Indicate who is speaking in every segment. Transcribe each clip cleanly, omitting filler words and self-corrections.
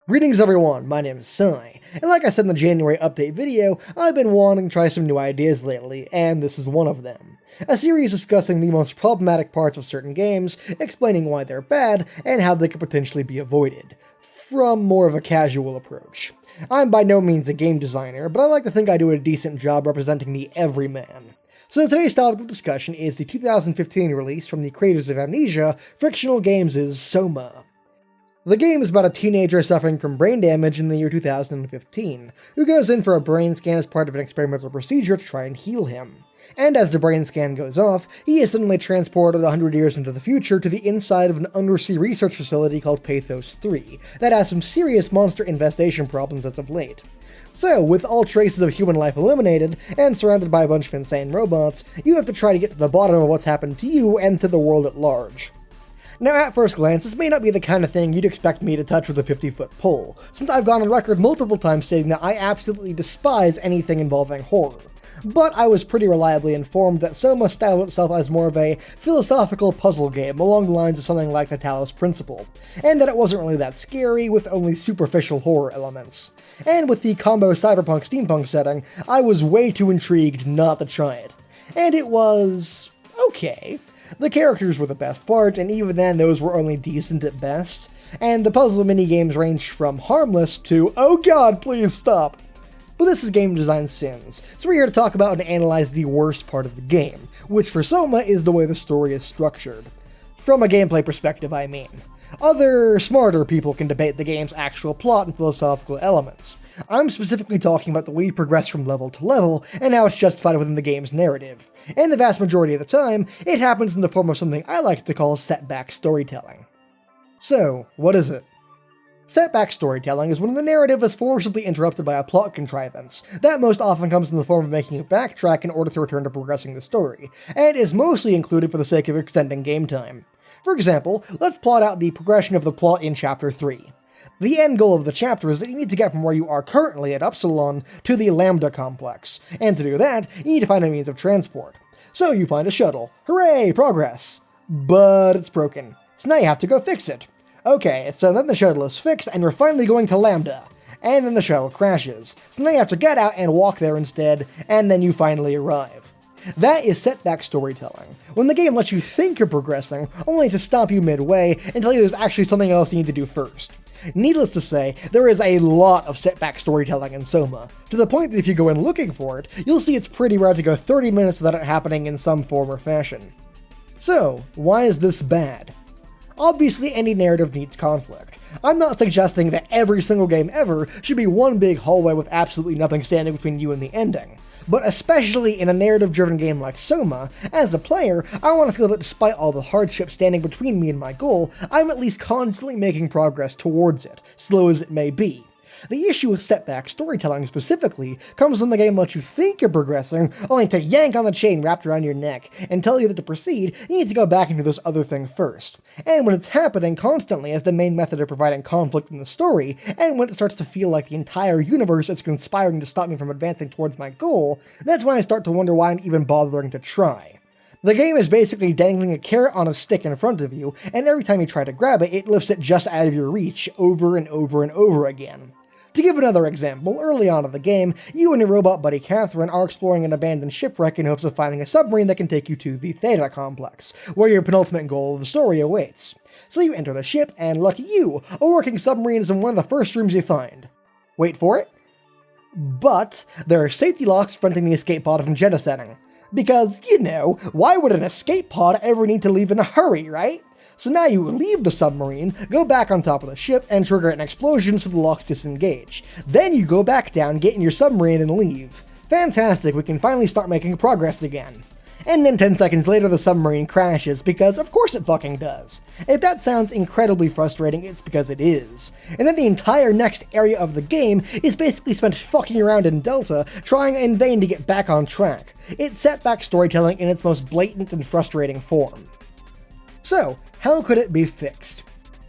Speaker 1: Greetings everyone, my name is Sai, and like I said in the January update video, I've been wanting to try some new ideas lately, and this is one of them. A series discussing the most problematic parts of certain games, explaining why they're bad, and how they could potentially be avoided, from more of a casual approach. I'm by no means a game designer, but I like to think I do a decent job representing the everyman. So today's topic of discussion is the 2015 release from the creators of Amnesia, Frictional Games' SOMA. The game is about a teenager suffering from brain damage in the year 2015, who goes in for a brain scan as part of an experimental procedure to try and heal him. And as the brain scan goes off, he is suddenly transported 100 years into the future to the inside of an undersea research facility called Pathos 3, that has some serious monster infestation problems as of late. So, with all traces of human life eliminated, and surrounded by a bunch of insane robots, you have to try to get to the bottom of what's happened to you and to the world at large. Now, at first glance, this may not be the kind of thing you'd expect me to touch with a 50-foot pole, since I've gone on record multiple times stating that I absolutely despise anything involving horror. But I was pretty reliably informed that SOMA styled itself as more of a philosophical puzzle game along the lines of something like the Talos Principle, and that it wasn't really that scary with only superficial horror elements. And with the combo cyberpunk-steampunk setting, I was way too intrigued not to try it. And it was okay. The characters were the best part, and even then those were only decent at best, and the puzzle minigames ranged from harmless to, oh god, please stop! But this is game design sins, so we're here to talk about and analyze the worst part of the game, which for SOMA is the way the story is structured. From a gameplay perspective, I mean. Other, smarter people can debate the game's actual plot and philosophical elements. I'm specifically talking about the way you progress from level to level, and how it's justified within the game's narrative. And the vast majority of the time, it happens in the form of something I like to call setback storytelling. So, what is it? Setback storytelling is when the narrative is forcibly interrupted by a plot contrivance, that most often comes in the form of making you backtrack in order to return to progressing the story, and is mostly included for the sake of extending game time. For example, let's plot out the progression of the plot in Chapter 3. The end goal of the chapter is that you need to get from where you are currently at Upsilon to the Lambda complex, and to do that, you need to find a means of transport. So you find a shuttle. Hooray, progress! But it's broken, so now you have to go fix it. Okay, so then the shuttle is fixed, and we're finally going to Lambda. And then the shuttle crashes, so now you have to get out and walk there instead, and then you finally arrive. That is setback storytelling, when the game lets you think you're progressing, only to stop you midway and tell you there's actually something else you need to do first. Needless to say, there is a lot of setback storytelling in SOMA, to the point that if you go in looking for it, you'll see it's pretty rare to go 30 minutes without it happening in some form or fashion. So, why is this bad? Obviously, any narrative needs conflict. I'm not suggesting that every single game ever should be one big hallway with absolutely nothing standing between you and the ending. But especially in a narrative-driven game like SOMA, as a player, I want to feel that despite all the hardship standing between me and my goal, I'm at least constantly making progress towards it, slow as it may be. The issue with setback storytelling specifically comes when the game lets you think you're progressing, only to yank on the chain wrapped around your neck and tell you that to proceed, you need to go back and do this other thing first. And when it's happening constantly as the main method of providing conflict in the story, and when it starts to feel like the entire universe is conspiring to stop me from advancing towards my goal, that's when I start to wonder why I'm even bothering to try. The game is basically dangling a carrot on a stick in front of you, and every time you try to grab it, it lifts it just out of your reach, over and over and over again. To give another example, early on in the game, you and your robot buddy Catherine are exploring an abandoned shipwreck in hopes of finding a submarine that can take you to the Theta complex, where your penultimate goal of the story awaits. So you enter the ship, and lucky you, a working submarine is in one of the first rooms you find. Wait for it. But there are safety locks preventing the escape pod from jettisoning. Because, you know, why would an escape pod ever need to leave in a hurry, right? So now you leave the submarine, go back on top of the ship, and trigger an explosion so the locks disengage. Then you go back down, get in your submarine, and leave. Fantastic, we can finally start making progress again. And then 10 seconds later the submarine crashes, because of course it fucking does. If that sounds incredibly frustrating, it's because it is. And then the entire next area of the game is basically spent fucking around in Delta, trying in vain to get back on track. It's setback storytelling in its most blatant and frustrating form. So, how could it be fixed?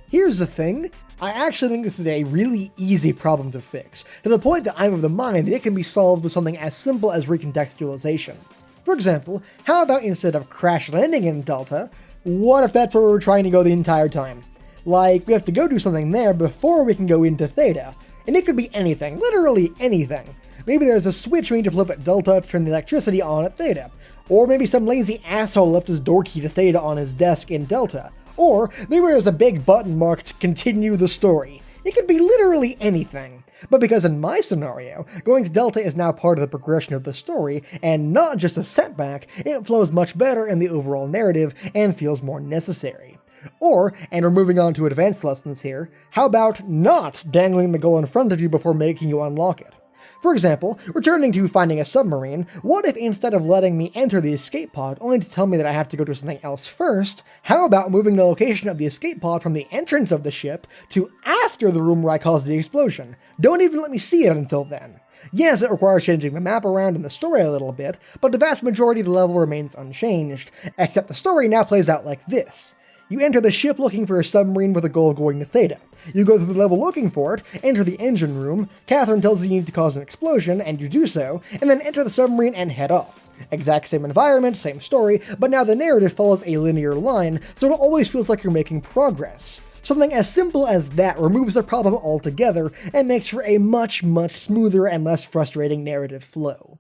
Speaker 1: Here's the thing, I actually think this is a really easy problem to fix, to the point that I'm of the mind that it can be solved with something as simple as recontextualization. For example, how about instead of crash landing in Delta, what if that's where we were trying to go the entire time? Like, we have to go do something there before we can go into Theta. And it could be anything, literally anything. Maybe there's a switch we need to flip at Delta to turn the electricity on at Theta. Or maybe some lazy asshole left his door key to Theta on his desk in Delta. Or maybe there's a big button marked to continue the story. It could be literally anything. But because in my scenario, going to Delta is now part of the progression of the story, and not just a setback, it flows much better in the overall narrative and feels more necessary. Or, and we're moving on to advanced lessons here, how about not dangling the goal in front of you before making you unlock it? For example, returning to finding a submarine, what if instead of letting me enter the escape pod only to tell me that I have to go do something else first, how about moving the location of the escape pod from the entrance of the ship to after the room where I caused the explosion? Don't even let me see it until then. Yes, it requires changing the map around in the story a little bit, but the vast majority of the level remains unchanged, except the story now plays out like this. You enter the ship looking for a submarine with a goal of going to Theta. You go through the level looking for it, enter the engine room, Catherine tells you you need to cause an explosion, and you do so, and then enter the submarine and head off. Exact same environment, same story, but now the narrative follows a linear line, so it always feels like you're making progress. Something as simple as that removes the problem altogether and makes for a much smoother and less frustrating narrative flow.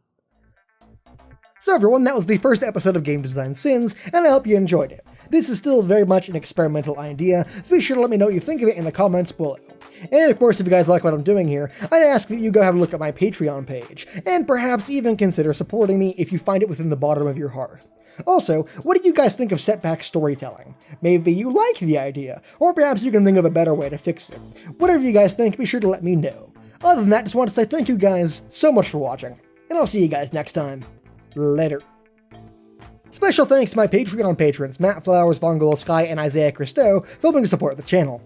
Speaker 1: So everyone, that was the first episode of Game Design Sins, and I hope you enjoyed it. This is still very much an experimental idea, so be sure to let me know what you think of it in the comments below. And of course, if you guys like what I'm doing here, I'd ask that you go have a look at my Patreon page, and perhaps even consider supporting me if you find it within the bottom of your heart. Also, what do you guys think of setback storytelling? Maybe you like the idea, or perhaps you can think of a better way to fix it. Whatever you guys think, be sure to let me know. Other than that, just want to say thank you guys so much for watching, and I'll see you guys next time. Later. Special thanks to my Patreon patrons Matt Flowers, Vongolo Sky, and Isaiah Christo for helping to support the channel.